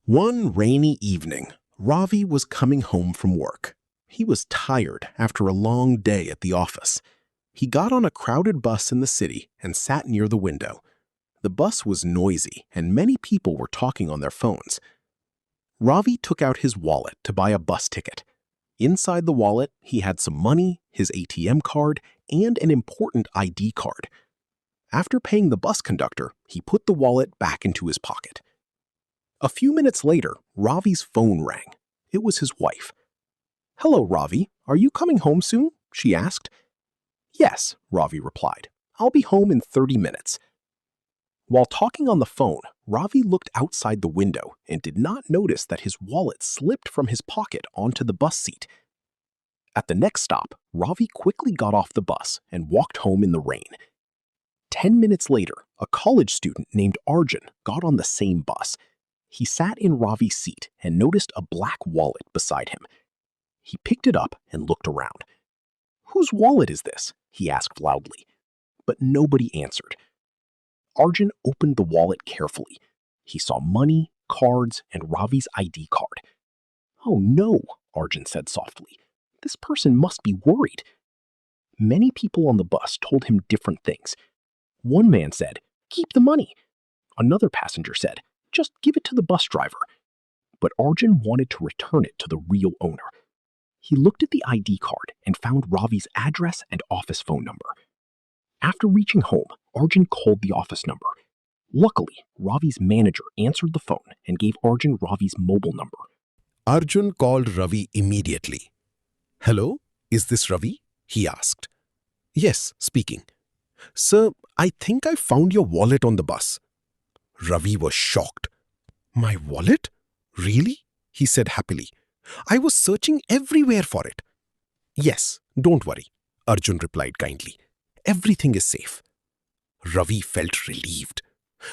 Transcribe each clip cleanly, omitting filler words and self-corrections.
One rainy evening, Ravi was coming home from work. He was tired after a long day at the office. He got on a crowded bus in the city and sat near the window. The bus was noisy and many people were talking on their phones. Ravi took out his wallet to buy a bus ticket. Inside the wallet, he had some money, his ATM card, and an important ID card. After paying the bus conductor, he put the wallet back into his pocket. A few minutes later, Ravi's phone rang. It was his wife. "Hello, Ravi. Are you coming home soon?" she asked. "Yes," Ravi replied. "I'll be home in 30 minutes." While talking on the phone, Ravi looked outside the window and did not notice that his wallet slipped from his pocket onto the bus seat. At the next stop, Ravi quickly got off the bus and walked home in the rain. 10 minutes later, a college student named Arjun got on the same bus. He sat in Ravi's seat and noticed a black wallet beside him. He picked it up and looked around. "Whose wallet is this?" he asked loudly. But nobody answered. Arjun opened the wallet carefully. He saw money, cards, and Ravi's ID card. "Oh no," Arjun said softly. "This person must be worried." Many people on the bus told him different things. One man said, "Keep the money." Another passenger said, "Just give it to the bus driver." But Arjun wanted to return it to the real owner. He looked at the ID card and found Ravi's address and office phone number. After reaching home, Arjun called the office number. Luckily, Ravi's manager answered the phone and gave Arjun Ravi's mobile number. Arjun called Ravi immediately. "Hello, is this Ravi?" he asked. "Yes, speaking." "Sir, I think I found your wallet on the bus." Ravi was shocked. "My wallet? Really?" he said happily. "I was searching everywhere for it." "Yes, don't worry," Arjun replied kindly. "Everything is safe." Ravi felt relieved.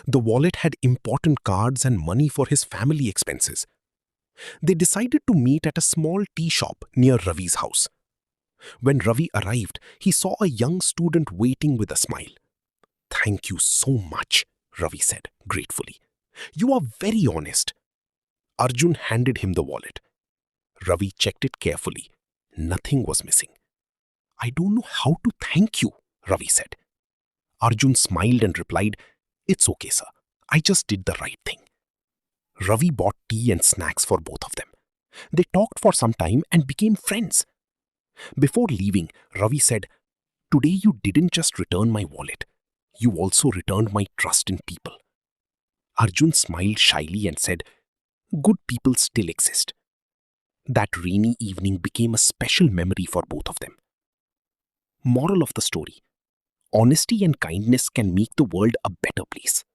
The wallet had important cards and money for his family expenses. They decided to meet at a small tea shop near Ravi's house. When Ravi arrived, he saw a young student waiting with a smile. "Thank you so much," Ravi said gratefully. "You are very honest." Arjun handed him the wallet. Ravi checked it carefully. Nothing was missing. "I don't know how to thank you," Ravi said. Arjun smiled and replied, "It's okay, sir. I just did the right thing." Ravi bought tea and snacks for both of them. They talked for some time and became friends. Before leaving, Ravi said, "Today you didn't just return my wallet. You also returned my trust in people." Arjun smiled shyly and said, "Good people still exist." That rainy evening became a special memory for both of them. Moral of the story: honesty and kindness can make the world a better place.